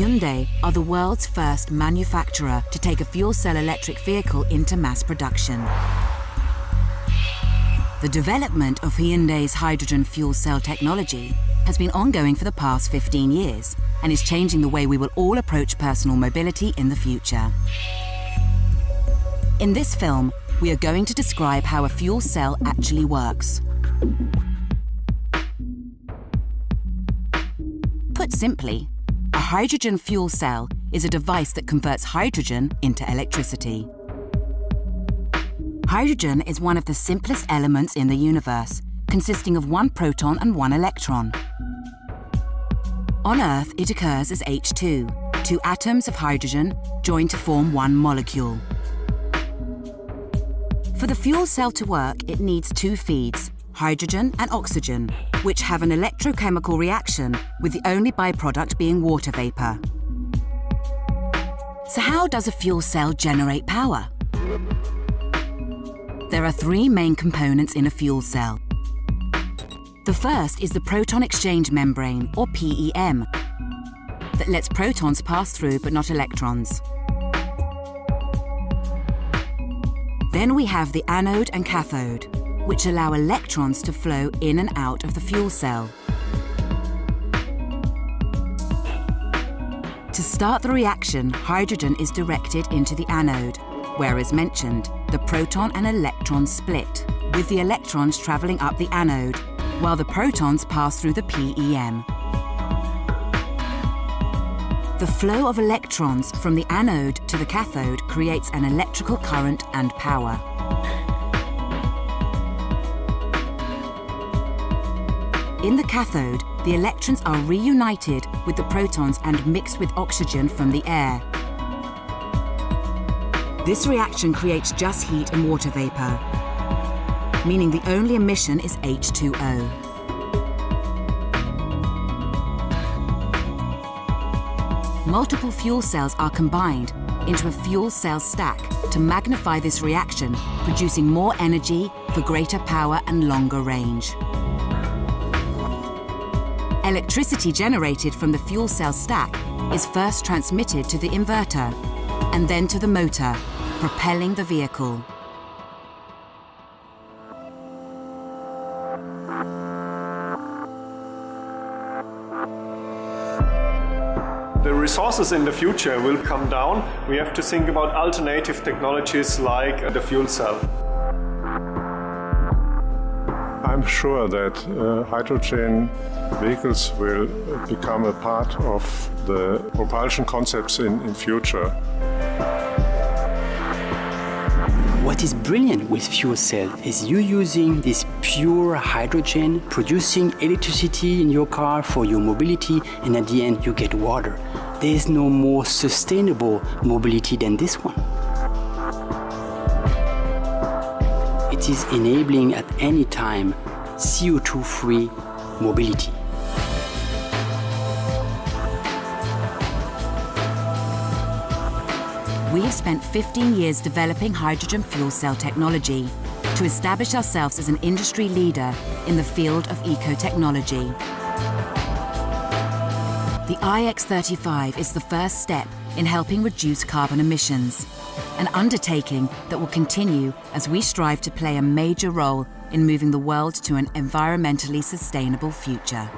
Hyundai are the world's first manufacturer to take a fuel cell electric vehicle into mass production. The development of Hyundai's hydrogen fuel cell technology has been ongoing for the past 15 years and is changing the way we will all approach personal mobility in the future. In this film, we are going to describe how a fuel cell actually works. Put simply, a hydrogen fuel cell is a device that converts hydrogen into electricity. Hydrogen is one of the simplest elements in the universe, consisting of one proton and one electron. On Earth, it occurs as H2, two atoms of hydrogen joined to form one molecule. For the fuel cell to work, it needs two feeds, hydrogen and oxygen, which have an electrochemical reaction, with the only byproduct being water vapor. So how does a fuel cell generate power? There are three main components in a fuel cell. The first is the proton exchange membrane, or PEM, that lets protons pass through but not electrons. Then we have the anode and cathode, which allow electrons to flow in and out of the fuel cell. To start the reaction, hydrogen is directed into the anode, where, as mentioned, the proton and electron split, with the electrons travelling up the anode, while the protons pass through the PEM. The flow of electrons from the anode to the cathode creates an electrical current and power. In the cathode, the electrons are reunited with the protons and mixed with oxygen from the air. This reaction creates just heat and water vapor, meaning the only emission is H2O. Multiple fuel cells are combined into a fuel cell stack to magnify this reaction, producing more energy for greater power and longer range. Electricity generated from the fuel cell stack is first transmitted to the inverter and then to the motor, propelling the vehicle. The resources in the future will come down. We have to think about alternative technologies like the fuel cell. I'm sure that hydrogen vehicles will become a part of the propulsion concepts in future. What is brilliant with fuel cell is you using this pure hydrogen, producing electricity in your car for your mobility, and at the end you get water. There is no more sustainable mobility than this one. It is enabling at any time CO2-free mobility. We have spent 15 years developing hydrogen fuel cell technology to establish ourselves as an industry leader in the field of eco-technology. The iX35 is the first step in helping reduce carbon emissions, an undertaking that will continue as we strive to play a major role in moving the world to an environmentally sustainable future.